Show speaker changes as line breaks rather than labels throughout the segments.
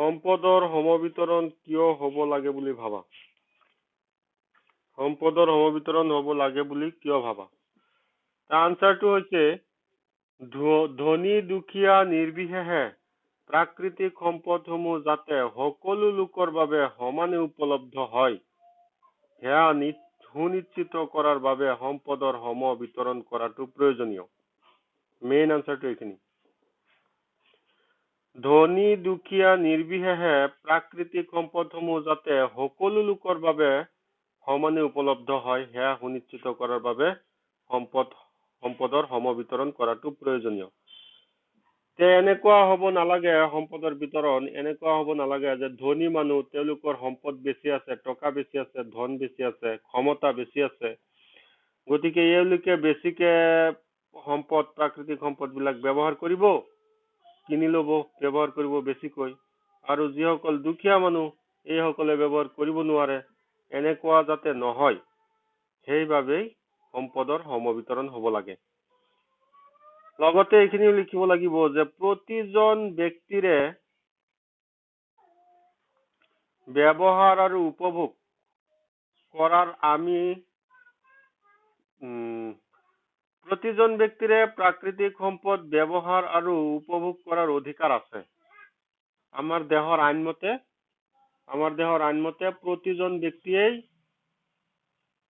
সম্পদৰ সমবিতৰণ কিয় হ'ব লাগে বুলি ভাবা? সম্পদৰ সমবিতৰণ হ'ব লাগে বুলি কিয় ভাবা? তাৰ আনসাৰটো হৈছে ধনী দুখীয়া নিৰ্বিশেষে প্ৰাকৃতিক সম্পদসমূহ যাতে সকলো লোকৰ বাবে সমানে উপলব্ধ হয় সেয়া সুনিশ্চিত কৰাৰ বাবে সম্পদৰ সমবিতৰণ কৰাটো প্ৰয়োজনীয়। মেইন আনসাৰটো এইখিনি। ধনী দুখীয়া নিৰ্বিশেষে প্ৰাকৃতিক সম্পদসমূহ যাতে সকলো লোকৰ বাবে সমানে উপলব্ধ হয় সেয়া সুনিশ্চিত কৰাৰ বাবে সম্পদৰ সমবিতৰণ কৰাটো প্ৰয়োজনীয়। এনেকুৱা হ'ব নালাগে সম্পদৰ বিতৰণ এনেকুৱা হ'ব নালাগে যে ধনী মানুহ তেওঁলোকৰ সম্পদ বেছি আছে, টকা বেছি আছে, ধন বেছি আছে, ক্ষমতা বেছি আছে, গতিকে এওঁলোকে বেছিকে সম্পদ প্ৰাকৃতিক সম্পদ বিলাক ব্যৱহাৰ কৰিব, কিনি ল'ব, ব্যৱহাৰ কৰিব বেছিকৈ, আৰু যিসকল দুখীয়া মানুহ এইসকলে ব্যৱহাৰ কৰিব নোৱাৰে, এনেকুৱা যাতে নহয় সেইবাবেই সম্পদৰ সমবিতৰণ হ'ব লাগে। লগতে এইখিনিও লিখিব লাগিব যে প্ৰতিজন ব্যক্তিৰে ব্যৱহাৰ আৰু উপভোগ কৰাৰ প্ৰতিজন ব্যক্তিৰে প্ৰাকৃতিক সম্পদ ব্যৱহাৰ আৰু উপভোগ কৰাৰ অধিকাৰ আছে। আমাৰ দেশৰ আইন মতে প্ৰতিজন ব্যক্তিয়েই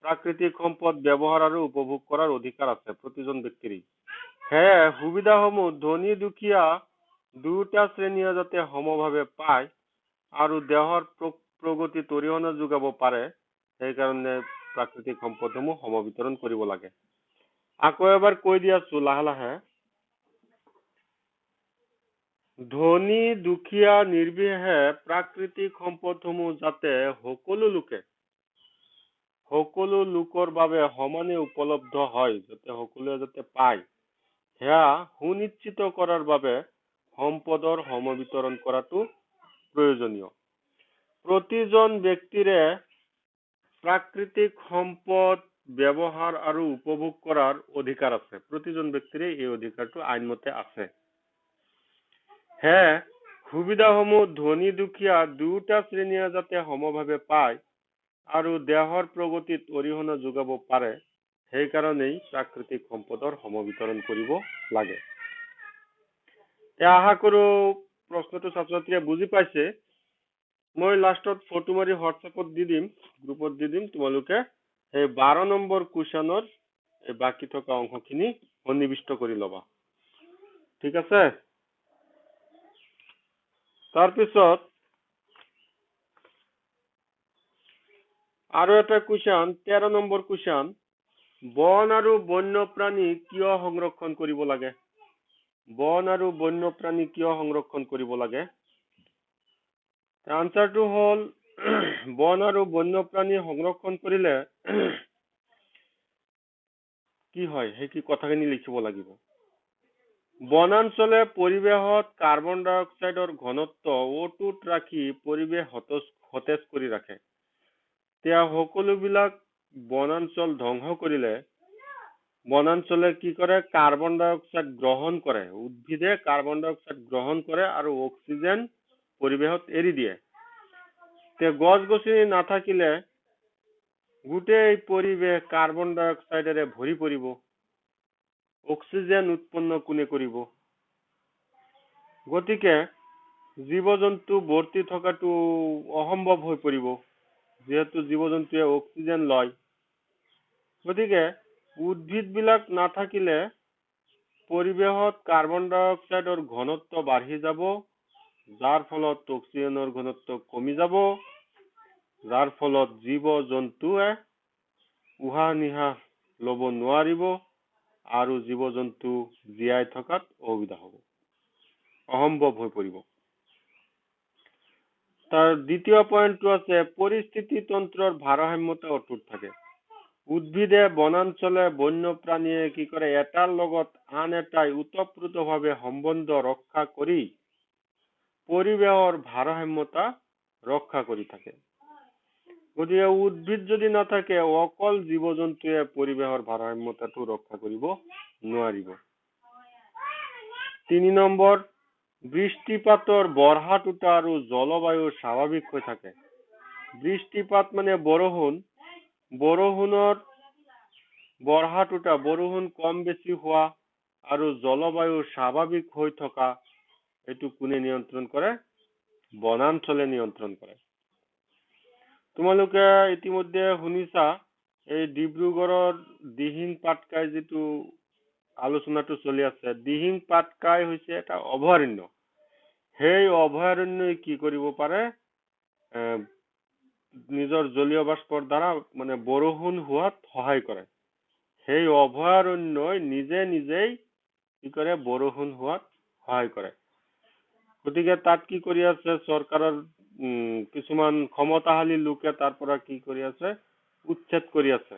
প্ৰাকৃতিক সম্পদ ব্যৱহাৰ আৰু উপভোগ কৰাৰ অধিকাৰ আছে, প্ৰতিজন ব্যক্তিৰেই। সেয়ে সুবিধাসমূহ ধনী দুখীয়া দুয়োটা শ্ৰেণীয়ে যাতে সমভাৱে পায় আৰু দেশৰ প্ৰগতিত অৰিহণা যোগাব পাৰে সেইকাৰণে প্ৰাকৃতিক সম্পদসমূহ সমবিতৰণ কৰিব লাগে। আকৌ এবাৰ কৈ দি আছো লাহে লাহে। ধনী দুখীয়া নিৰ্বিশেষে প্ৰাকৃতিক সম্পদসমূহ যাতে সকলো লোকৰ বাবে সমানে উপলব্ধ হয়, যাতে সকলোৱে যাতে পায় সেয়া সুনিশ্চিত কৰাৰ বাবে সম্পদৰ সমবিতৰণ কৰাটো প্ৰয়োজনীয়। প্ৰতিজন ব্যক্তিৰে প্ৰাকৃতিক সম্পদ ব্যৱহাৰ আৰু উপভোগ কৰাৰ অধিকাৰ আছে। প্ৰতিজন ব্যক্তিৰে এই অধিকাৰটো আইনমতে আছে। সেয়ে সুবিধাসমূহ ধনী দুখীয়া দুয়োটা শ্ৰেণীয়ে যাতে সমভাৱে পায় আৰু দেশৰ প্ৰগতিত অৰিহণা যোগাব পাৰে সেইকাৰণেই প্ৰাকৃতিক সম্পদৰ সমবিতৰণ কৰিব লাগে। আশা কৰো প্ৰশ্নটো ছাত্ৰ ছাত্ৰীয়ে বুজি পাইছে। মই লাষ্টত ফটো মাৰি হোৱাটছএপত দি দিম, গ্ৰুপত দি দিম, তোমালোকে সেই 12 নম্বৰ কুৱেশ্যনৰ এই বাকী থকা অংশখিনি সন্নিৱিষ্ট কৰি ল'বা। ঠিক আছে? তাৰপিছত আৰু এটা কুৱেশ্যন, 13 নম্বৰ কুৱেশ্যন, বন আৰু বন্যপ্ৰাণী কিয় সংৰক্ষণ কৰিব লাগে? বন আৰু বন্যপ্ৰাণী কিয় সংৰক্ষণ কৰিব লাগে? আনসাৰটো হ'ল বন আৰু বন্যপ্ৰাণী সংৰক্ষণ কৰিলে কি হয় সেই কথাখিনি লিখিব লাগিব। বনাঞ্চলে পৰিৱেশত কাৰ্বন ডাই অক্সাইডৰ ঘনত্ব অটুট ৰাখি পৰিৱেশ সতেজ কৰি ৰাখে। এতিয়া সকলোবিলাক বনাঞ্চল ধ্বংস কৰিলে বনাঞ্চলে কি কৰে? কাৰ্বন ডাই অক্সাইড গ্ৰহণ কৰে। উদ্ভিদে কাৰ্বন ডাই অক্সাইড গ্ৰহণ কৰে আৰু অক্সিজেন পৰিৱেশত এৰি দিয়ে। গছ গছনি নাথাকিলে গোটেই পৰিৱেশ কাৰ্বন ডাই অক্সাইডেৰে ভৰি পৰিব। অক্সিজেন উৎপন্ন কোনে কৰিব? গতিকে জীৱ জন্তু বৰ্তি থকাটো অসম্ভৱ হৈ পৰিব, যিহেতু জীৱ জন্তুৱে অক্সিজেন লয়। গতিকে উদ্ভিদ বিলাক নাথাকিলে পৰিৱেশত কাৰ্বন ডাই অক্সাইডৰ ঘনত্ব বাঢ়ি যাব, যাৰ ফলত অক্সিজেনৰ ঘনত্ব কমি যাব, যাৰ ফলত জীৱ জন্তুৱে উশাহ নিশাহ ল'ব নোৱাৰিব আৰু জীৱ জন্তু জীয়াই থকাত অসুবিধা হ'ব, অসম্ভৱ হৈ পৰিব। তাৰ দ্বিতীয় পইণ্টটো আছে পৰিস্থিতি তন্ত্ৰৰ ভাৰসাম্যতা অটুট থাকে। উদ্ভিদে বনাঞ্চলে বন্যপ্ৰাণীয়ে কি কৰে? এটাৰ লগত আন এটাই ওতঃপ্ৰোতভাৱে সম্বন্ধ ৰক্ষা কৰি পৰিৱেশৰ ভাৰসাম্যতা ৰক্ষা কৰি থাকে। গতিকে উদ্ভিদ যদি নাথাকে অকল জীৱ জন্তুৱে পৰিৱেশৰ ভাৰসাম্যতাটো ৰক্ষা কৰিব নোৱাৰিব। 3 নম্বৰ, বৃষ্টিপাতৰ বৰহাটোতা আৰু জলবায়ু স্বাভাৱিক হৈ থাকে। বৃষ্টিপাত মানে বৰষুণৰ বৰহাটোতা বৰষুণ কম বেছি হোৱা আৰু জলবায়ু স্বাভাৱিক হৈ থকা, এইটো কোনে নিয়ন্ত্ৰণ কৰে? বনাঞ্চলে নিয়ন্ত্ৰণ কৰে। তোমালোকে ইতিমধ্যে শুনিছা এই ডিব্ৰুগড়ৰ দিহিং পাটকাই যিটো আলোচনাটো চলি আছে, দিহিং পাটকাই হৈছে এটা অভয়াৰণ্য। সেই অভয়াৰণ্যই কি কৰিব পাৰে? নিজৰ জলীয় বাষ্পৰ দ্বাৰা মানে বৰষুণ হোৱাত সহায় কৰে। সেই অভয়াৰণ্যই নিজেই কি কৰে? বৰষুণ হোৱাত সহায় কৰে। গতিকে তাত কি কৰি আছে? চৰকাৰৰ কিছুমান ক্ষমতাশালী লোকে তাৰ পৰা কি কৰি আছে? উচ্ছেদ কৰি আছে।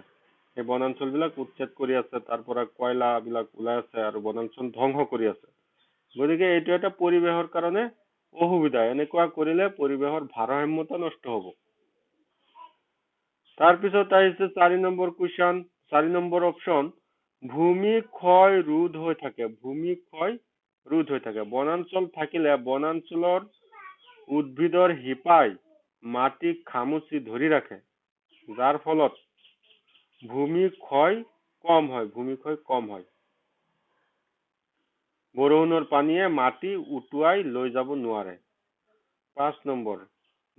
এই বনাঞ্চল বিলাক উচ্ছেদ কৰি আছে, তাৰ পৰা কয়লা বিলাক ওলাই আছে আৰু বনাঞ্চল ধ্বংস কৰি আছে। গতিকে এইটো এটা পৰিৱেশৰ কাৰণে অসুবিধা। এনেকুৱা কৰিলে পৰিৱেশৰ ভাৰসাম্যতা নষ্ট হ'ব। তাৰপিছত আহিছে 4 নম্বৰ কুৱেশ্যন, 4 নম্বৰ অপশ্যন, ভূমি ক্ষয় ৰোধ হৈ থাকে। ভূমি ক্ষয় ৰোধ হৈ থাকে। বনাঞ্চল থাকিলে বনাঞ্চলৰ উদ্ভিদৰ শিপাই মাটিক খামুচি ধৰি ৰাখে, যাৰ ফলত ভূমি ক্ষয় কম হয়। ভূমি ক্ষয় কম হয়। বৰষুণৰ পানীয়ে মাটি উটুৱাই লৈ যাব নোৱাৰে। 5 নম্বৰ,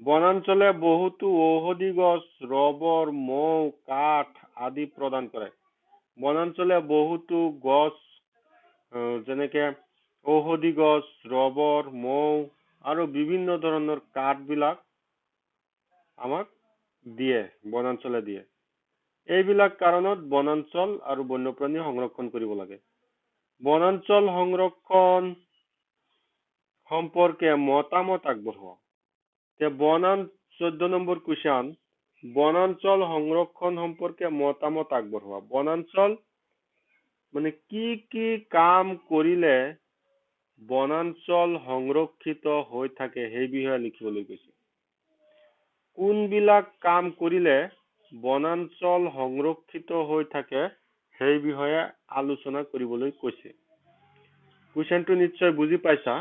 বনাঞ্চলে বহুতো ঔষধি গছ, ৰবৰ, মৌ, কাঠ আদি প্ৰদান কৰে। বনাঞ্চলে বহুতো গছ, যেনেকে ঔষধি গছ, ৰবৰ, মৌ আৰু বিভিন্ন ধৰণৰ কাঠ বিলাক আমাক দিয়ে, বনাঞ্চলে দিয়ে। এইবিলাক কাৰণত বনাঞ্চল আৰু বন্যপ্ৰাণী সংৰক্ষণ কৰিব লাগে। বনাঞ্চল সংৰক্ষণ সম্পৰ্কে মতামত আগবঢ়োৱা। 14 নম্বৰ কুৱেশ্যন, বনাঞ্চল সংৰক্ষণ সম্পৰ্কে মতামত আগবঢ়োৱা। বনাঞ্চল মানে কি কাম কৰিলে বনাঞ্চল সংৰক্ষিত হৈ থাকে সেই বিষয়ে লিখিবলৈ কৈছে। কোনবিলাক কাম কৰিলে বনাঞ্চল সংৰক্ষিত হৈ থাকে সেই বিষয়ে আলোচনা কৰিবলৈ কৈছে। কুৱেশ্যনটো নিশ্চয় বুজি পাইছা।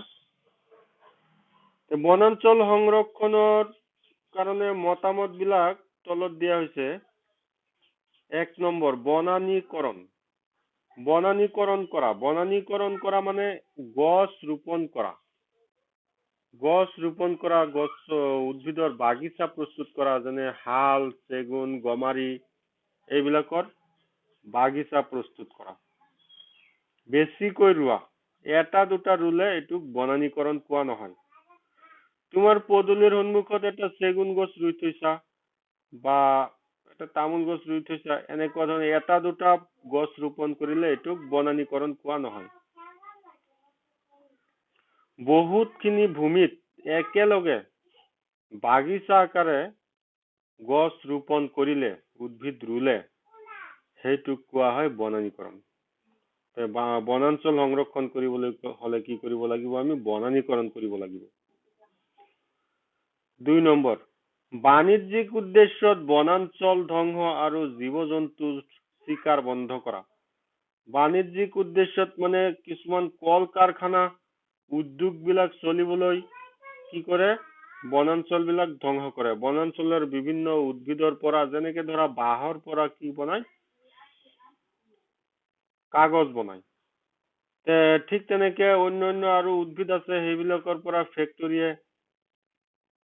বনাঞ্চল সংৰক্ষণৰ কাৰণে মতামত বিলাক তলত দিয়া হৈছে। 1 নম্বৰ, বনানীকৰণ। বনানীকৰণ কৰা। বনানীকৰণ কৰা মানে গছ ৰোপণ কৰা। গছ ৰোপণ কৰা, উদ্ভিদৰ বাগিচা প্ৰস্তুত কৰা, যেনে শাল, চেগুন, গমাৰি এইবিলাকৰ বাগিচা প্ৰস্তুত কৰা। বেছিকৈ ৰোৱা। এটা দুটা ৰুলে এইটোক বনানীকৰণ কোৱা নহয়। তোমাৰ পদূলিৰ সন্মুখত এটা চেগুন গছ ৰুই থৈছা বা এটা তামোল গছ ৰুই থৈছা, এনেকুৱা ধৰণে এটা দুটা গছ ৰোপণ কৰিলে এইটোক বনানীকৰণ কোৱা নহয়। বহুতখিনি ভূমিত একেলগে বাগিচা আকাৰে গছ ৰোপণ কৰিলে, উদ্ভিদ ৰুলে, সেইটোক কোৱা হয় বনানীকৰণ। বনাঞ্চল সংৰক্ষণ কৰিবলৈ হলে কি কৰিব লাগিব? আমি বনানীকৰণ কৰিব লাগিব। 2 নম্বৰ, বাণিজ্যিক উদ্দেশ্যত বনাঞ্চল ধ্বংস আৰু জীৱ-জন্তুৰ চিকাৰ বন্ধ কৰা। বাণিজ্যিক উদ্দেশ্যত মানে কিছুমান কল কাৰখানা, উদ্যোগ বিলাক চলিবলৈ কি কৰে? বনাঞ্চল বিলাক ধ্বংস কৰে। বনাঞ্চলৰ বিভিন্ন উদ্ভিদৰ পৰা, যেনেকে ধৰা বাঁহৰ পৰা কি বনায়? কাগজ বনায়। ঠিক তেনেকে অন্যান্য আৰু উদ্ভিদ আছে, সেইবিলাকৰ পৰা ফেক্টৰীয়ে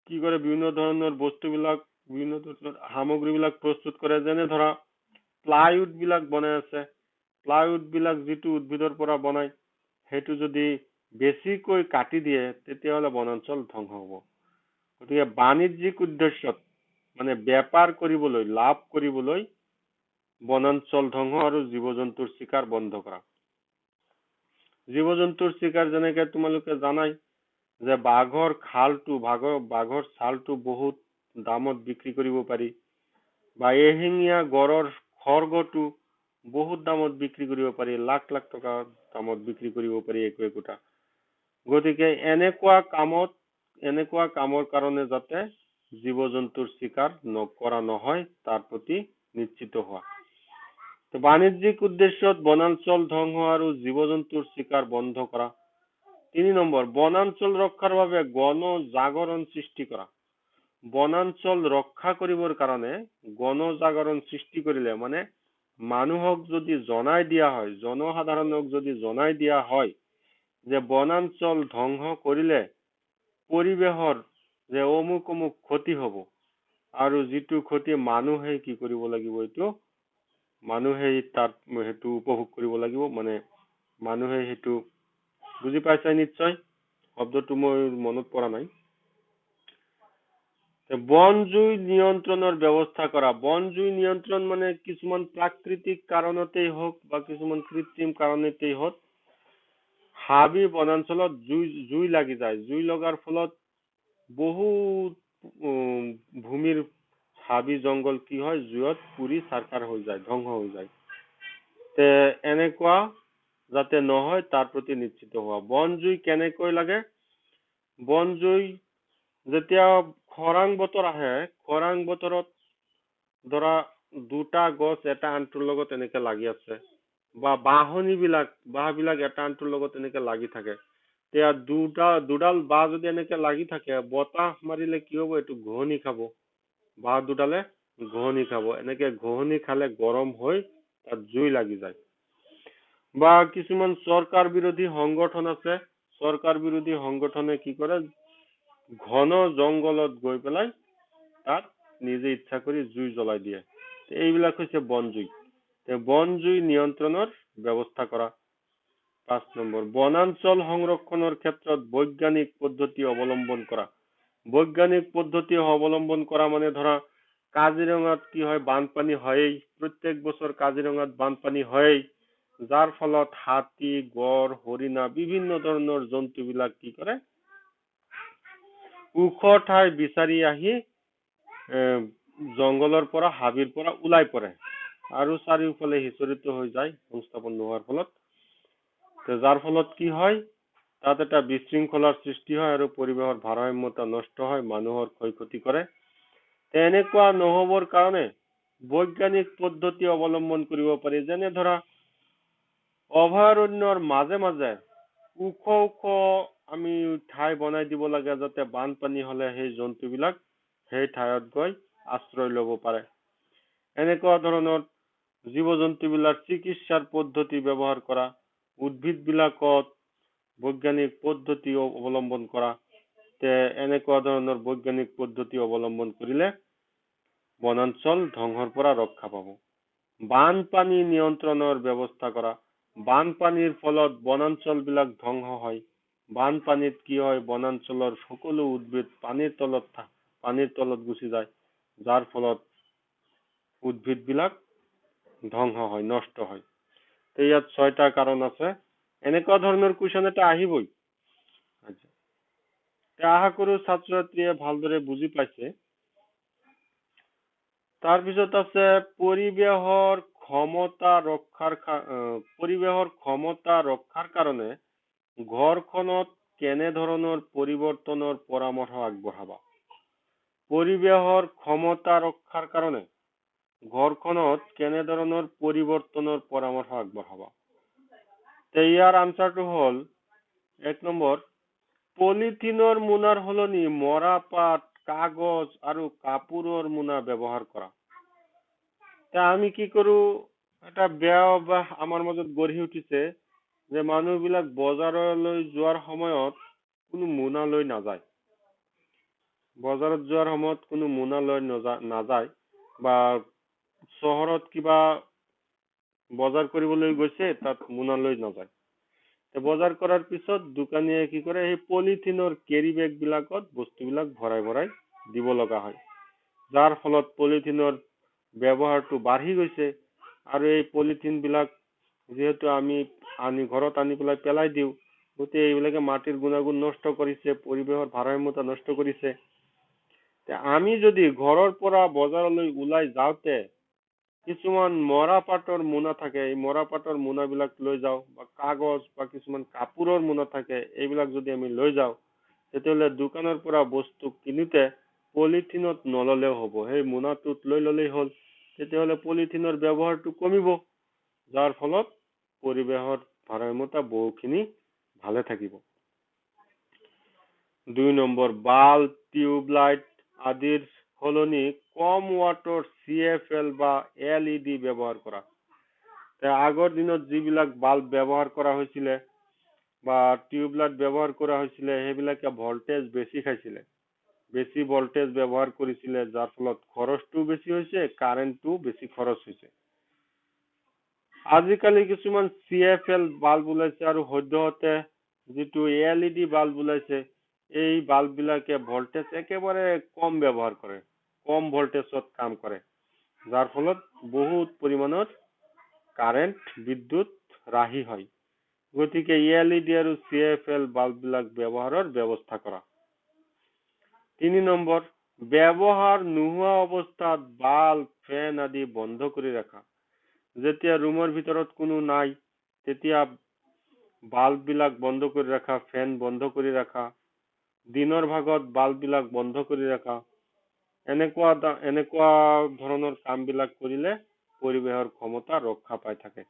কি কৰে? বিভিন্ন ধৰণৰ বস্তুবিলাক, বিভিন্ন ধৰণৰ সামগ্ৰীবিলাক প্ৰস্তুত কৰে। যেনে ধৰা প্লাইউড বিলাক বনাই আছে। প্লাইউড বিলাক যিটো উদ্ভিদৰ পৰা বনায়, সেইটো যদি বেছিকৈ কাটি দিয়ে তেতিয়াহ'লে বনাঞ্চল ধ্বংস হ'ব। গতিকে বাণিজ্যিক উদ্দেশ্যত মানে বেপাৰ কৰিবলৈ, লাভ কৰিবলৈ বনাঞ্চল ধ্বংস আৰু জীৱ-জন্তুৰ চিকাৰ বন্ধ কৰা। জীৱ-জন্তুৰ চিকাৰ যেনেকে তোমালোকে জানাই যে বাঘৰ ছালটো বহুত দামত বিক্ৰী কৰিব পাৰি, বা এশিঙীয়া গড়ৰ খৰ্গটো বহুত দামত বিক্ৰী কৰিব পাৰি, লাখ লাখ টকা দামত বিক্ৰী কৰিব পাৰি একোটা। গতিকে এনেকুৱা কামৰ কাৰণে যাতে জীৱ-জন্তুৰ চিকাৰ কৰা নহয় তাৰ প্ৰতি নিশ্চিত হোৱা। বাণিজ্যিক উদ্দেশ্যত বনাঞ্চল ধ্বংস আৰু জীৱ-জন্তুৰ চিকাৰ বন্ধ কৰা। 3 নম্বৰ, বনাঞ্চল ৰক্ষাৰ বাবে গণ জাগৰণ সৃষ্টি কৰা। বনাঞ্চল ৰক্ষা কৰিবৰ কাৰণে গণ জাগৰণ সৃষ্টি কৰিলে মানে মানুহক যদি জনাই দিয়া হয়, জনসাধাৰণক যদি জনাই দিয়া হয় যে বনাঞ্চল ধ্বংস কৰিলে পৰিৱেশৰ যে অমুক অমুক ক্ষতি হ'ব, আৰু যিটো ক্ষতি মানুহে কি কৰিব লাগিব, এইটো মানুহে তাত সেইটো উপভোগ কৰিব লাগিব, মানে মানুহে সেইটো বুজি পাইছে নিশ্চয়, শব্দটো মোৰ মনত পৰা নাই। বন জুই নিয়ন্ত্ৰণৰ ব্যৱস্থা কৰা। বন জুই নিয়ন্ত্ৰণ মানে কিছুমান প্ৰাকৃতিক কাৰণতেই হওক বা কিছুমান কৃত্ৰিম কাৰণতেই হওক হাবি বনাঞ্চলত জুই লাগি যায়। জুই লগাৰ ফলত বহুত ভূমিৰ হাবি জংঘল কি হয়, জুইত পুৰি ছাৰখাৰ হৈ যায়, ধ্বংস হৈ যায়। এনেকুৱা যাতে নহয় তাৰ প্ৰতি নিশ্চিত হোৱা। বন জুই কেনেকৈ লাগে? বন জুই যেতিয়া খৰাং বতৰ আহে, খৰাং বতৰত ধৰা দুটা গছ এটা আনটোৰ লগত এনেকে লাগি আছে, বা বাঁহবিলাক এটা আনটোৰ লগত এনেকে লাগি থাকে, তেতিয়া দুডাল বাঁহ যদি এনেকে লাগি থাকে, বতাহ মাৰিলে কি হ'ব, এইটো ঘঁহনি খাব, বাঁহ দুডালে ঘঁহনি খাব। এনেকে ঘঁহনি খালে গৰম হৈ তাত জুই লাগি যায়। বা কিছুমান চৰকাৰ বিৰোধী সংগঠন আছে, চৰকাৰ বিৰোধী সংগঠনে কি কৰে, ঘন জংঘলত গৈ পেলাই তাত নিজে ইচ্ছা কৰি জুই জ্বলাই দিয়ে। এইবিলাক হৈছে বন জুই। বন জুই নিয়ন্ত্ৰণৰ ব্যৱস্থা কৰা। 5 নম্বৰ, বনাঞ্চল সংৰক্ষণৰ ক্ষেত্ৰত বৈজ্ঞানিক পদ্ধতি অৱলম্বন কৰা। বৈজ্ঞানিক পদ্ধতি অৱলম্বন কৰা মানে ধৰা কাজিৰঙাত কি হয়, বানপানী হয়েই, প্ৰত্যেক বছৰ কাজিৰঙাত বানপানী হয়েই, যাৰ ফলত হাতী, গড়, হৰিণা বিভিন্ন ধৰণৰ জন্তুবিলাক কি কৰে, ওখ ঠাই বিচাৰি আহি জংঘলৰ পৰা, হাবিৰ পৰা ওলাই পৰে আৰু চাৰিওফালে সিঁচৰিত হৈ যায় সংস্থাপন নোহোৱাৰ ফলত। যাৰ ফলত কি হয়, তাত এটা বিশৃংখলাৰ সৃষ্টি হয় আৰু পৰিৱেশৰ ভাৰসাম্যতা নষ্ট হয়, মানুহৰ ক্ষয়ক্ষতি কৰে। এনেকুৱা নহবৰ কাৰণে বৈজ্ঞানিক পদ্ধতি অৱলম্বন কৰিব পাৰি। যেনে ধৰা অভয়াৰণ্যৰ মাজে মাজে ওখ ওখ আমি ঠাই বনাই দিব লাগে, যাতে বানপানী হলে সেই জন্তুবিলাক সেই ঠাইত গৈ আশ্ৰয় ল'ব পাৰে। এনেকুৱা ধৰণৰ জীৱ জন্তুবিলাক চিকিৎসাৰ পদ্ধতি ব্যৱহাৰ কৰা, উদ্ভিদবিলাকত বৈজ্ঞানিক পদ্ধতি অৱলম্বন কৰা। এনেকুৱা ধৰণৰ বৈজ্ঞানিক পদ্ধতি অৱলম্বন কৰিলে বনাঞ্চল ধ্বংসৰ পৰা ৰক্ষা পাব। বানপানী নিয়ন্ত্ৰণৰ ব্যৱস্থা কৰা। বানপানীৰ ফলত বনাঞ্চল বিলাক ধ্বংস হয়। বানপানীত কি হয়, বনাঞ্চলৰ সকলো উদ্ভিদ পানীৰ তলত গুচি যায়, যাৰ ফলত উদ্ভিদ বিলাক ধ্বংস হয়, নষ্ট হয়। ইয়াত 6টা কাৰণ আছে। এনেকুৱা ধৰণৰ কুৱেশ্যন এটা আহিবই। আশা কৰো ছাত্ৰ ছাত্ৰীয়ে ভালদৰে বুজি পাইছে। তাৰপিছত আছে পৰিৱেশৰ ক্ষমতা ৰক্ষাৰ কাৰণে ঘৰখনত কেনেধৰণৰ পৰিৱৰ্তনৰ পৰামৰ্শ আগবঢ়াবা। পৰিৱেশৰ ক্ষমতা ৰক্ষাৰ কাৰণে ঘৰখনত কেনেধৰণৰ পৰিৱৰ্তনৰ পৰামৰ্শ আগবঢ়াবা। ইয়াৰ আনচাৰটো হ'ল 1 নম্বৰ, পলিথিনৰ মোনাৰ সলনি মৰাপাট, কাগজ আৰু কাপোৰৰ মোনা ব্যৱহাৰ কৰা। আমি কি কৰো, এটা বেয়া অভ্যাস আমাৰ মাজত গঢ়ি উঠিছে যে মানুহবিলাক বজাৰলৈ যোৱাৰ সময়ত কোনো মোনা লৈ নাযায়। বজাৰত যোৱাৰ সময়ত কোনো মোনা লৈ নাযায়, বা চহৰত কিবা বজাৰ কৰিবলৈ গৈছে, তাত মোনা লৈ নাযায়। বজাৰ কৰাৰ পিছত দোকানীয়ে কি কৰে, সেই পলিথিনৰ কেৰি বেগ বিলাকত বস্তুবিলাক ভৰাই ভৰাই দিব লগা হয়, যাৰ ফলত পলিথিনৰ ব্যৱহাৰটো বাঢ়ি গৈছে। আৰু এই পলিথিন বিলাক যিহেতু আমি ঘৰত আনি পেলাই পেলাই দিওঁ, গতিকে এইবিলাকে মাটিৰ গুণাগুণ নষ্ট কৰিছে, পৰিৱেশৰ ভাৰসাম্যতা নষ্ট কৰিছে। আমি যদি ঘৰৰ পৰা বজাৰলৈ ওলাই যাওঁতে কিছুমান মৰাপাটৰ মোনা থাকে, এই মৰাপাটৰ মোনাবিলাক লৈ যাওঁ, বা কাগজ বা কিছুমান কাপোৰৰ মোনা থাকে, এইবিলাক যদি আমি লৈ যাওঁ, তেতিয়াহ'লে দোকানৰ পৰা বস্তু কিনোতে পলিথিনত নললেও হ'ব, সেই মোনাটোত লৈ ললেই হ'ল। তেতিয়াহ'লে পলিথিনৰ ব্যৱহাৰটো কমিব, যাৰ ফলত পৰিৱেশৰ ভাৰসাম্যতা বহুখিনি ভালে থাকিব। 2 নম্বৰ বাল্ব, টিউবলাইট আদিৰ সলনি কম ৱাটৰ CFL বা LED ব্যৱহাৰ কৰা। আগৰ দিনত যিবিলাক বাল্ব ব্যৱহাৰ কৰা হৈছিলে বা টিউবলাইট ব্যৱহাৰ কৰা হৈছিলে সেইবিলাকে ভল্টেজ বেছি খাইছিলে, বেছি ভল্টেজ ব্যৱহাৰ কৰিছিলে, যাৰ ফলত খৰচটো বেছি হৈছে, কাৰেণ্টটো বেছি খৰচ হৈছে। আজিকালি কিছুমান CFL বাল্ব ওলাইছে আৰু সদ্যহতে যিটো LED বাল্ব ওলাইছে, এই বাল্ব বিলাকে ভল্টেজ একেবাৰে কম ব্যৱহাৰ কৰে, কম ভল্টেজত কাম কৰে, যাৰ ফলত বহুত পৰিমাণৰ কাৰেণ্ট বিদ্যুৎ ৰাহি হয়। গতিকে LED আৰু CFL বাল্ব বিলাক ব্যৱহাৰৰ ব্যৱস্থা কৰা। 3 নম্বৰ ব্যৱহাৰ নোহোৱা অৱস্থাত বাল্ব, ফেন আদি বন্ধ কৰি ৰাখা। যেতিয়া ৰুমৰ ভিতৰত কোনো নাই তেতিয়া বাল্ব বিলাক বন্ধ কৰি ৰাখা, ফেন বন্ধ কৰি ৰাখা, দিনৰ ভাগত বাল্ব বিলাক বন্ধ কৰি ৰাখা, এনেকুৱা ধৰণৰ কাম বিলাক কৰিলে পৰিৱেশৰ ক্ষমতা ৰক্ষা পাই থাকে।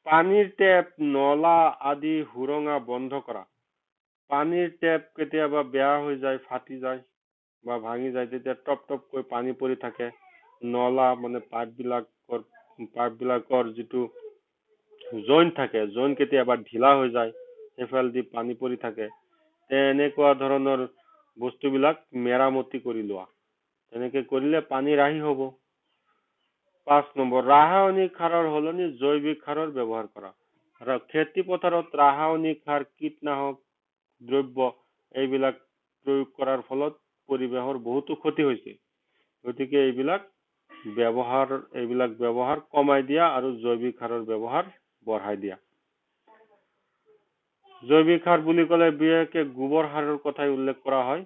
পানীৰ টেপ, নলা আদি সুৰঙা বন্ধ কৰা। পানীৰ টেপ কেতিয়াবা বেয়া হৈ যায়, ফাটি যায় বা ভাঙি যায়, তেতিয়া টপ টপকৈ পানী পৰি থাকে। নলা মানে পাইপ বিলাকৰ যিটো জইন থাকে, জইন কেতিয়াবা ঢিলা হৈ যায়, সেইফালেদি পানী পৰি থাকে। এনেকুৱা ধৰণৰ বস্তুবিলাক মেৰামতি কৰি লোৱা। তেনেকে কৰিলে পানী ৰাহি হ'ব। 5 নম্বৰ ৰাসায়নিক সাৰৰ সলনি জৈৱিক সাৰৰ ব্যৱহাৰ কৰা। খেতি পথাৰত ৰাসায়নিক সাৰ, কীটনাশক দ্ৰব্য এইবিলাক প্ৰয়োগ কৰাৰ ফলত পৰিৱেশৰ বহুতো ক্ষতি হৈছে। গতিকে এইবিলাক ব্যৱহাৰ কমাই দিয়া আৰু জৈৱিক সাৰৰ ব্যৱহাৰ বঢ়াই দিয়া। জৈৱিক সাৰ বুলি ক'লে বিশেষকৈ গোবৰ সাৰৰ কথাই উল্লেখ কৰা হয়।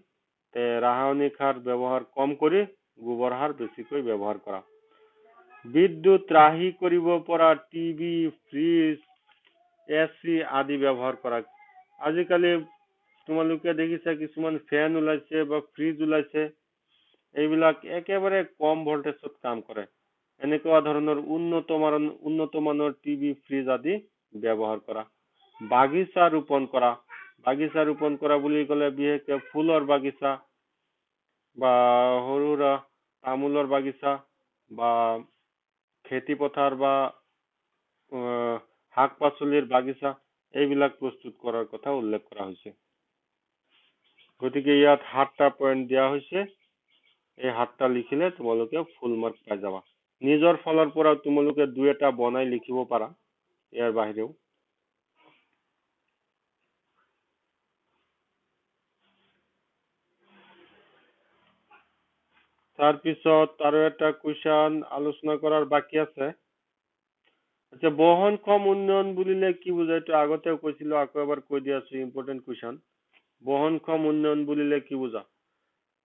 ৰাসায়নিক সাৰ ব্যৱহাৰ কম কৰি গোবৰ সাৰ বেছিকৈ ব্যৱহাৰ কৰা। বিদ্যুৎ ৰাহি কৰিব পৰা টিভি, ফ্ৰিজ, AC আদি ব্যৱহাৰ কৰা। আজিকালি তোমালোকে দেখিছা কিছুমান ফেন ওলাইছে বা ফ্ৰিজ ওলাইছে, এইবিলাক একেবাৰে কম ভল্টেজত কাম কৰে। এনেকুৱা ধৰণৰ উন্নত মানৰ টিভি, ফ্ৰিজ আদি ব্যৱহাৰ কৰা। বাগিচা ৰোপণ কৰা। বাগিচা ৰোপণ কৰা বুলি ক'লে বিশেষকৈ ফুলৰ বাগিচা বা সৰু সুৰা তামোলৰ বাগিচা বা খেতি পথাৰ বা শাক পাচলিৰ বাগিচা এইবিলাক প্ৰস্তুত কৰাৰ কথা উল্লেখ কৰা হৈছে। গতিকে ইয়াত 7টা পইণ্ট দিয়া হৈছে। এই 7টা লিখিলে তোমালোকে ফুল মাৰ্ক পাই যাবা। নিজৰ ফালৰ পৰা তোমালোকে 2-এটা বনাই লিখিব পাৰা ইয়াৰ বাহিৰেও। তাৰপিছত আৰু এটা কুৱেশ্যন আলোচনা কৰাৰ বাকী আছে। আচ্ছা, বহনক্ষম উন্নয়ন বুলিলে কি বুজায়? এইটো আগতেও কৈছিলো, আকৌ এবাৰ কৈ দি আছো, ইম্পৰ্টেণ্ট কুৱেশ্যন। বহনক্ষম উন্নয়ন বুলিলে কি বুজা?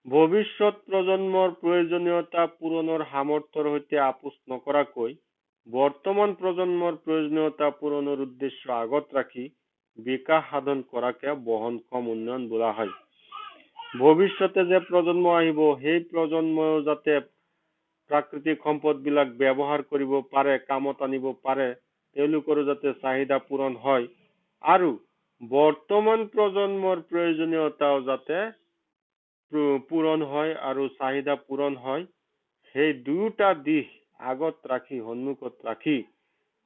ভৱিষ্যত প্ৰজন্মৰ প্ৰয়োজনীয়তা পূৰণৰ সামৰ্থ্যৰ সৈতে আপোচ নকৰাকৈ বৰ্তমান প্ৰজন্মৰ প্ৰয়োজনীয়তা পূৰণৰ উদ্দেশ্য আগত ৰাখি বিকাশ সাধন কৰাকে বহনক্ষম উন্নয়ন বোলা হয়। ভৱিষ্যতে যে প্ৰজন্ম আহিব, সেই প্ৰজন্মও যাতে প্ৰাকৃতিক সম্পদ বিলাক ব্যৱহাৰ কৰিব পাৰে, কামত আনিব পাৰে, তেওঁলোকৰো যাতে চাহিদা পূৰণ হয় আৰু বৰ্তমান প্ৰজন্মৰ প্ৰয়োজনীয়তাও যাতে পূৰণ হয় আৰু চাহিদা পূৰণ হয়, সেই দুয়োটা দিশ আগত ৰাখি, সন্মুখত ৰাখি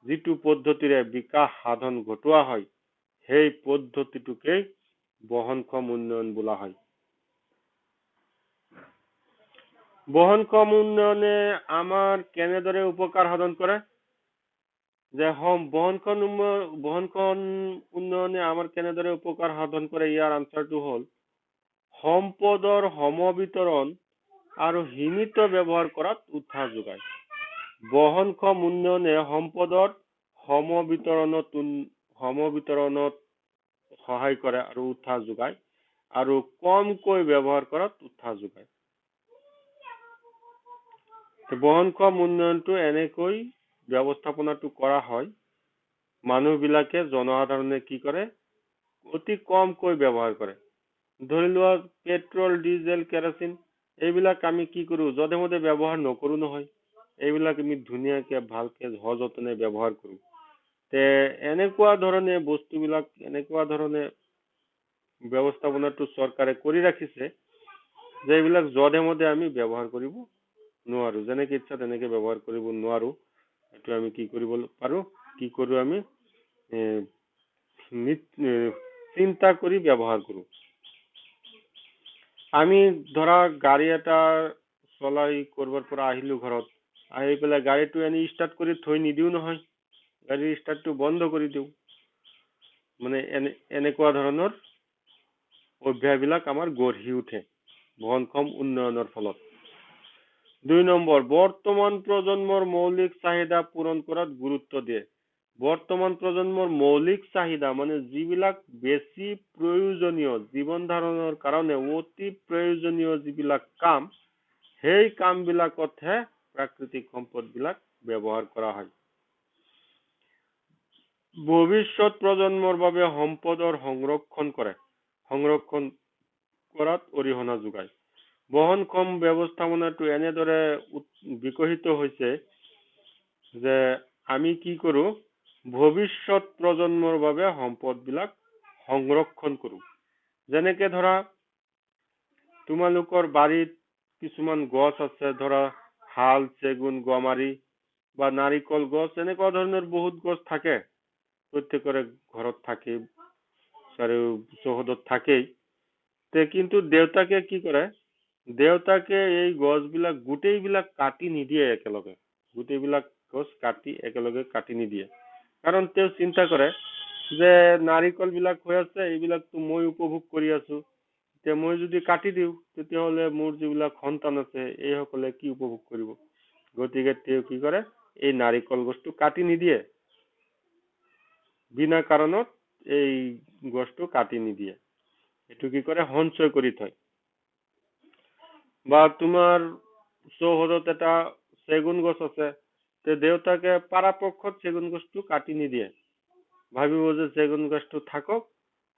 যিটো পদ্ধতিৰে বিকাশ সাধন ঘটোৱা হয়, সেই পদ্ধতিটোকেই বহনক্ষম উন্নয়ন বোলা হয়। বহনক্ষম উন্নয়নে আমাৰ কেনেদৰে উপকাৰ সাধন কৰে? যে বহনক্ষম উন্নয়নে আমাৰ কেনেদৰে উপকাৰ সাধন কৰে, ইয়াৰ আনচাৰটো হ'ল সম্পদৰ সমবিতৰণ আৰু সীমিত ব্যৱহাৰ কৰাত উৎসাহ যোগায়। বহনক্ষম উন্নয়নে সম্পদৰ সমবিতৰণত সহায় কৰে আৰু উৎসাহ যোগায় আৰু কমকৈ ব্যৱহাৰ কৰাত উৎসাহ যোগায়। বহনক্ষম উন্নয়নটো এনেকৈ ব্যৱস্থাপনাটো কৰা হয়, মানুহবিলাকে, জনসাধাৰণে কি কৰে, অতি কমকৈ ব্যৱহাৰ কৰে। ধৰি লোৱা পেট্ৰল, ডিজেল, কেৰাচিন এইবিলাক আমি কি কৰো, যধে মধে ব্যৱহাৰ নকৰো নহয়। এইবিলাক আমি ধুনীয়াকে ভালকে সযতনে ব্যৱহাৰ কৰো। এনেকুৱা ধৰণে বস্তুবিলাক, এনেকুৱা ধৰণে ব্যৱস্থাপনাটো চৰকাৰে কৰি ৰাখিছে যে এইবিলাক জধে মধে আমি ব্যৱহাৰ কৰিব নোৱাৰো, যেনেকে ইচ্ছা তেনেকে ব্যৱহাৰ কৰিব নোৱাৰো। এইটো আমি কি কৰিব পাৰো, কি কৰো আমি চিন্তা কৰি ব্যৱহাৰ কৰো। আমি ধৰা গাড়ী এটা চলাই কৰবাৰ পৰা আহিলো, ঘৰত আহি পেলাই গাড়ীটো এনে ষ্টাৰ্ট কৰি থৈ নিদিও নহয়, গাড়ীৰ ষ্টাৰ্টটো বন্ধ কৰি দিওঁ। মানে এনেকুৱা ধৰণৰ অভ্যাসবিলাক আমাৰ গঢ়ি উঠে বহনক্ষম উন্নয়নৰ ফলত। 2 নম্বৰ, বৰ্তমান প্ৰজন্মৰ মৌলিক চাহিদা পূৰণ কৰাত গুৰুত্ব দিয়ে। বৰ্তমান প্ৰজন্মৰ মৌলিক চাহিদা মানে যিবিলাক বেছি প্ৰয়োজনীয়, জীৱন ধাৰণৰ কাৰণে অতি প্ৰয়োজনীয় যিবিলাক কাম, সেই কামবিলাকতহে প্ৰাকৃতিক সম্পদবিলাক ব্যৱহাৰ কৰা হয়। ভৱিষ্যত প্ৰজন্মৰ বাবে সম্পদৰ সংৰক্ষণ কৰাত অৰিহণা যোগায়। বহনক্ষম ব্যৱস্থাপনাটো এনেদৰে বিকশিত হৈছে যে আমি কি কৰো, ভৱিষ্যত প্ৰজন্মৰ বাবে সম্পদবিলাক সংৰক্ষণ কৰো। যেনেকে ধৰা তোমালোকৰ বাৰীত কিছুমান গছ আছে, ধৰা শাল, চেগুন, গমাৰি বা নাৰিকল গছ, এনেকুৱা ধৰণৰ বহুত গছ থাকে, প্ৰত্যেকৰে ঘৰত থাকেই, চৌহদত থাকেই। কিন্তু দেউতাকে কি কৰে, দেউতাকে এই গছবিলাক গোটেইবিলাক কাটি নিদিয়ে একেলগে, গোটেইবিলাক গছ একেলগে কাটি নিদিয়ে। কাৰণ তেওঁ চিন্তা কৰে যে নাৰিকল বিলাক হৈ আছে, এইবিলাকতো মই উপভোগ কৰি আছো, এতিয়া মই যদি কাটি দিওঁ তেতিয়াহ'লে মোৰ যিবিলাক সন্তান আছে এইসকলে কি উপভোগ কৰিব। গতিকে তেওঁ কি কৰে, এই নাৰিকল গছটো কাটি নিদিয়ে, বিনা কাৰণত এই গছটো কাটি নিদিয়ে, এইটো কি কৰে, সঞ্চয় কৰি থয়। বা তোমাৰ চৌহদত এটা চেগুন গছ আছে, তে দেউতাকে পৰাপক্ষত চেগুন গছটো কাটি নিদিয়ে, ভাবিব যে চেগুন গছটো থাকক,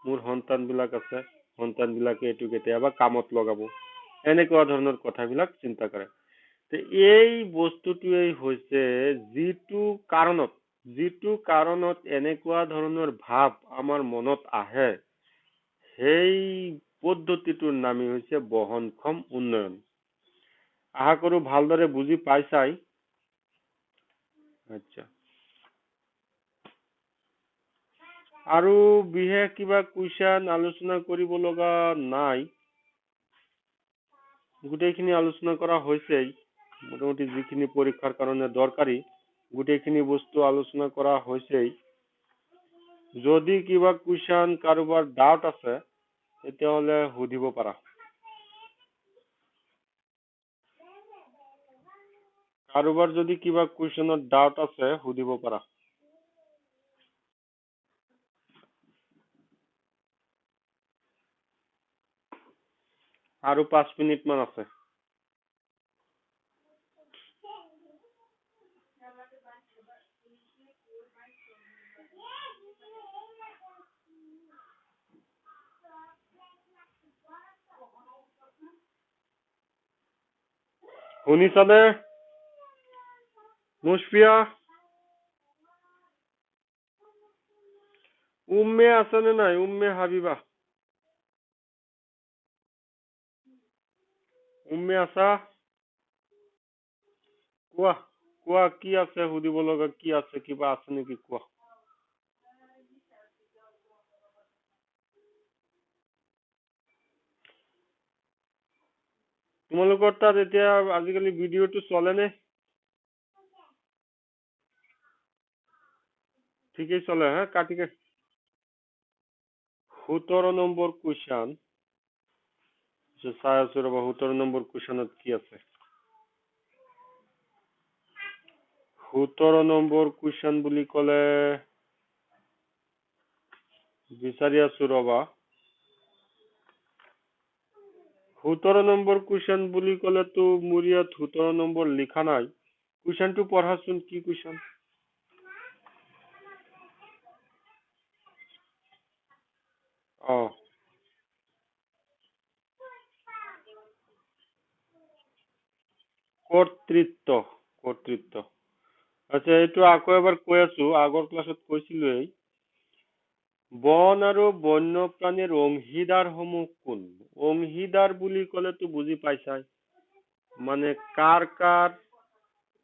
মোৰ সন্তান বিলাক আছে, সন্তান বিলাকে এইটো কেতিয়াবা কামত লগাব, এনেকুৱা ধৰণৰ কথাবিলাক চিন্তা কৰে। এই বস্তুটোৱেই হৈছে যিটো কাৰণত এনেকুৱা ধৰণৰ ভাৱ আমাৰ মনত আহে, সেই পদ্ধতিটোৰ নামেই হৈছে বহনক্ষম উন্নয়ন। আশা কৰো ভালদৰে বুজি পাইছাই। আচ্ছা, আৰু বিশেষ কিবা কুৱেশ্যন আলোচনা কৰিব লগা নাই, গোটেইখিনি আলোচনা কৰা হৈছেই। মোটামুটি যিখিনি পৰীক্ষাৰ কাৰণে দৰকাৰী গোটেইখিনি বস্তু আলোচনা কৰা হৈছেই। যদি কিবা কুৱেশ্যন কাৰোবাৰ ডাউট আছে তেতিয়াহ'লে সুধিব পাৰা। কাৰোবাৰ যদি কিবা কুৱেশ্যনত ডাউট আছে সুধিব পাৰা। আৰু 5 মিনিট মান আছে। শুনিছানে মুছফিয়া? উম্মে আছেনে নাই? উম্মে হাবিবা, উম্মে আছা? কোৱা কোৱা, কি আছে সুধিব লগা? কি আছে, কিবা আছে নেকি কোৱা? তোমালোকৰ তাত এতিয়া আজিকালি ভিডিঅ'টো চলেনে? ঠিকেই চলে? হ্যাঁ, কাটিকে 17 নম্বৰ কুৱেশ্যন চাই আছো ৰবা। 17 নম্বৰ কুৱেশ্যনত কি আছে? 17 নম্বৰ কুৱেশ্যন বুলি ক'লে বিচাৰি আছো ৰবা। 17 নম্বৰ কুৱেশ্যন বুলি ক'লেতো মোৰ ইয়াত 17 নম্বৰ লিখা নাই। কুৱেশ্যনটো পঢ়াচোন, কি কুৱেশ্যন? কৰ্তৃত্ব। আচ্ছা, এইটো আকৌ এবাৰ কৈ আছো, আগৰ ক্লাছত কৈছিলোৱেই। বন আৰু বন্যপ্ৰাণীৰ অংশীদাৰসমূহ কোন? অংশীদাৰ বুলি ক'লেতো বুজি পাইছাই, মানে কাৰ কাৰ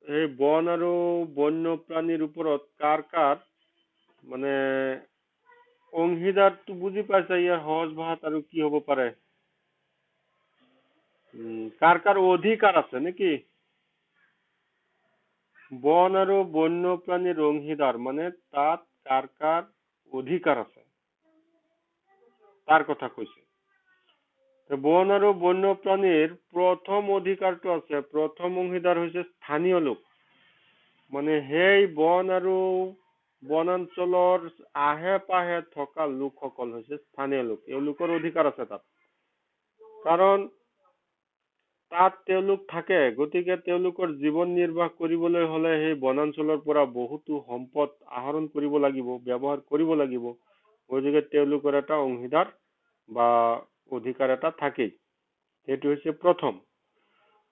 এই বন আৰু বন্যপ্ৰাণীৰ ওপৰত কাৰ মানে অংশীদাৰটো বুজি পাইছা, ইয়াৰ সহজ ভাষাত আৰু কি হ'ব পাৰে? কাৰ অধিকাৰ আছে নেকি? বন আৰু বন্যপ্ৰাণীৰ অংশীদাৰ মানে তাত কাৰ অধিকাৰ আছে তাৰ কথা কৈছে। বন আৰু বন্যপ্ৰাণীৰ প্ৰথম অধিকাৰটো আছে, প্ৰথম অংশীদাৰ হৈছে স্থানীয় লোক। মানে সেই বন আৰু বনাঞ্চলৰ আহে পাহে থকা লোকসকল হৈছে স্থানীয় লোক। এওঁলোকৰ অধিকাৰ আছে তাত, কাৰণ তাত তেওঁলোক থাকে, গতিকে তেওঁলোকৰ জীৱন নিৰ্বাহ কৰিবলৈ হলে সেই বনাঞ্চলৰ পৰা বহুতো সম্পদ আহৰণ কৰিব লাগিব, ব্যৱহাৰ কৰিব লাগিব। গতিকে তেওঁলোকৰ এটা অংশীদাৰ বা অধিকাৰ এটা থাকেই। সেইটো হৈছে প্ৰথম।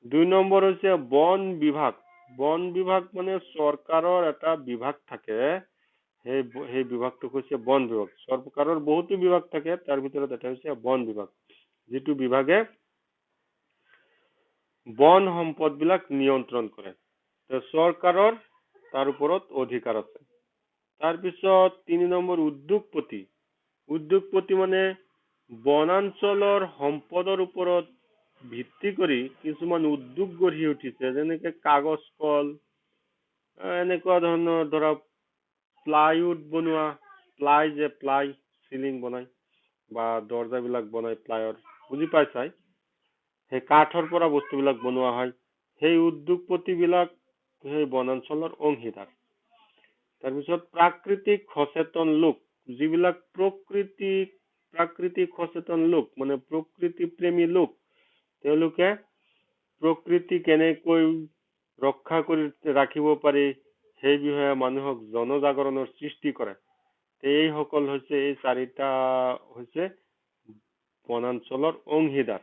২ নম্বৰ হৈছে বন বিভাগ। বন বিভাগ মানে চৰকাৰৰ এটা বিভাগ থাকে, সেই বিভাগটো হৈছে বন বিভাগ। চৰকাৰৰ বহুতো বিভাগ থাকে, তাৰ ভিতৰত এটা হৈছে বন বিভাগ, যিটো বিভাগে বন সম্পদ বিলাক নিয়ন্ত্ৰণ কৰে। চৰকাৰৰ তাৰ ওপৰত অধিকাৰ আছে। তাৰপিছত ৩ নম্বৰ উদ্যোগপতি। উদ্যোগপতি মানে বনাঞ্চলৰ সম্পদৰ ওপৰত ভিত্তি কৰি কিছুমান উদ্যোগ গঢ়ি উঠিছে, যেনেকে কাগজ কল, এনেকুৱা ধৰণৰ ধৰা প্লাইউড বনোৱা, প্লাই চিলিং বনাই বা দৰ্জাবিলাক বনাই প্লাইৰ, বুজি পাইছাই। সেই কাঠৰ পৰা বস্তুবিলাক বনোৱা হয়। সেই উদ্যোগপতি বিলাক সেই বনাঞ্চলৰ অংশীদাৰ। তাৰপিছত প্ৰাকৃতিক সচেতন লোক, যিবিলাক প্ৰাকৃতিক সচেতন লোক মানে প্ৰকৃতি প্ৰেমী লোক, তেওঁলোকে প্ৰকৃতি কেনেকৈ ৰক্ষা কৰি ৰাখিব পাৰি সেই বিষয়ে মানুহক জনজাগৰণৰ সৃষ্টি কৰে। এইসকল হৈছে এই 4টা হৈছে বনাঞ্চলৰ অংশীদাৰ।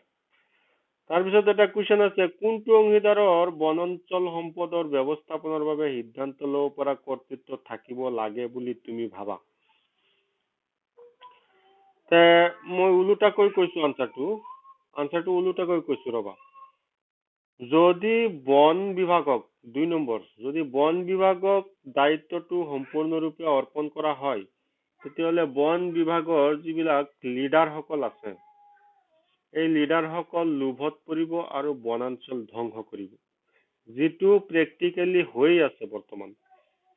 তাৰপিছত এটা কুৱেশ্যন আছে, কোনটো অংশীদাৰৰ বনাঞ্চল সম্পদৰ ব্যৱস্থাপনাৰ বাবে সিদ্ধান্ত ল'ব পৰা কৰ্তৃত্ব থাকিব লাগে বুলি তুমি ভাবা? মই ওলোটাকৈ কৈছো আনচাৰটো ওলোটাকৈ কৈছো ৰবা। যদি বন বিভাগক ২ নম্বৰ, যদি বন বিভাগক দায়িত্বটো সম্পূৰ্ণৰূপে অৰ্পণ কৰা হয়, তেতিয়াহ'লে বন বিভাগৰ যিবিলাক লিডাৰসকল আছে, এই লিডাৰসকল লোভত পৰিব আৰু বনাঞ্চল ধ্বংস কৰিব, যিটো প্ৰেক্টিকেলি হৈ আছে বৰ্তমান।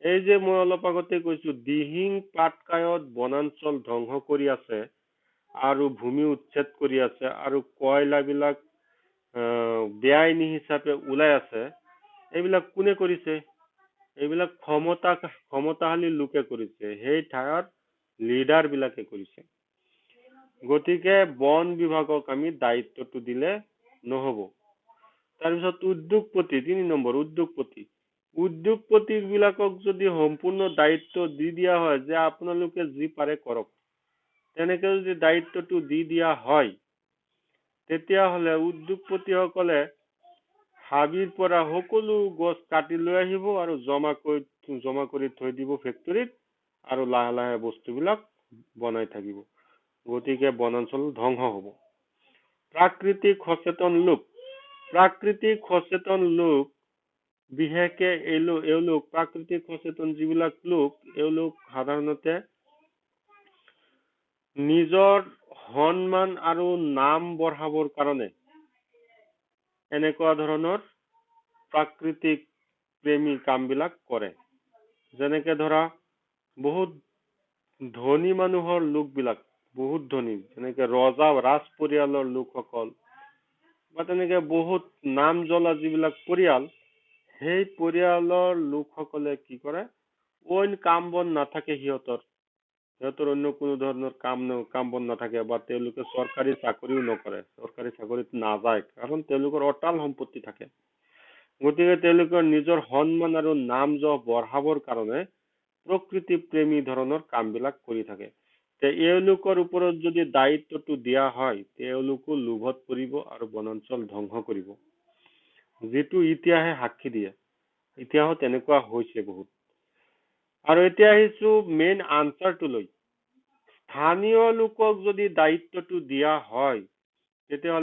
এই যে মই অলপ আগতে কৈছো, দিহিং পাটকায়ত বনাঞ্চল ধ্বংস কৰি আছে আৰু ভূমি উচ্ছেদ কৰি আছে আৰু কয়লাবিলাক বেআইনী হিচাপে ওলাই আছে। এইবিলাক কোনে কৰিছে? এইবিলাক ক্ষমতাশালী লোকে কৰিছে, সেই ঠাইৰ লিডাৰ বিলাকে কৰিছে। গতিকে বন বিভাগক আমি দায়িত্বটো দিলে নহব। তাৰপিছত উদ্যোগপতি, ৩ নম্বৰ উদ্যোগপতি বিলাকক যদি সম্পূৰ্ণ দায়িত্ব দি দিয়া হয় যে আপোনালোকে যি পাৰে কৰক, তেনেকে যদি দায়িত্বটো দি দিয়া হয়, তেতিয়াহ'লে উদ্যোগপতিসকলে হাবিৰ পৰা সকলো গছ কাটি লৈ আহিব আৰু জমা কৰি থৈ দিব ফেক্টৰীত, আৰু লাহে লাহে বস্তুবিলাক বনাই থাকিব। গতিকে বনাঞ্চল ধ্বংস হ'ব। প্ৰাকৃতিক সচেতন লোক বিশেষকে এওঁলোক প্ৰাকৃতিক সচেতন যিবিলাক লোক, এওঁলোক সাধাৰণতে নিজৰ সন্মান আৰু নাম বঢ়াবৰ কাৰণে এনেকুৱা ধৰণৰ প্ৰাকৃতিক প্ৰেমী কামবিলাক কৰে। যেনেকে ধৰা বহুত ধনী মানুহৰ লোকবিলাক, বহুত ধনী, যেনেকে ৰাজ পৰিয়ালৰ লোকসকল বা তেনেকে বহুত নাম জ্বলা যিবিলাক পৰিয়াল, সেই পৰিয়ালৰ লোকসকলে কি কৰে, অইন কাম বন নাথাকে সিহঁতৰ অন্য কোনো ধৰণৰ কাম বন নাথাকে, বা তেওঁলোকে চৰকাৰী চাকৰিও নকৰে, চৰকাৰী চাকৰিত নাযায়, কাৰণ তেওঁলোকৰ অটাল সম্পত্তি থাকে। গতিকে তেওঁলোকৰ নিজৰ সন্মান আৰু নাম যশ বঢ়াবৰ কাৰণে প্ৰকৃতি প্ৰেমী ধৰণৰ কামবিলাক কৰি থাকে। এওঁলোকৰ ওপৰত যদি দায়িত্বটো দিয়া হয়, তেওঁলোকো লোভত পৰিব আৰু বনাঞ্চল ধ্বংস কৰিব, যিটো ইতিহাসে সাক্ষী দিয়ে। ইতিহাসত তেনেকুৱা হৈছে বহুত। আৰু এতিয়া আহিছো মেইন আনচাৰটো লৈ। স্থানীয় লোকক যদি দায়িত্বটো দিয়া হয় তেতিয়াহ'লে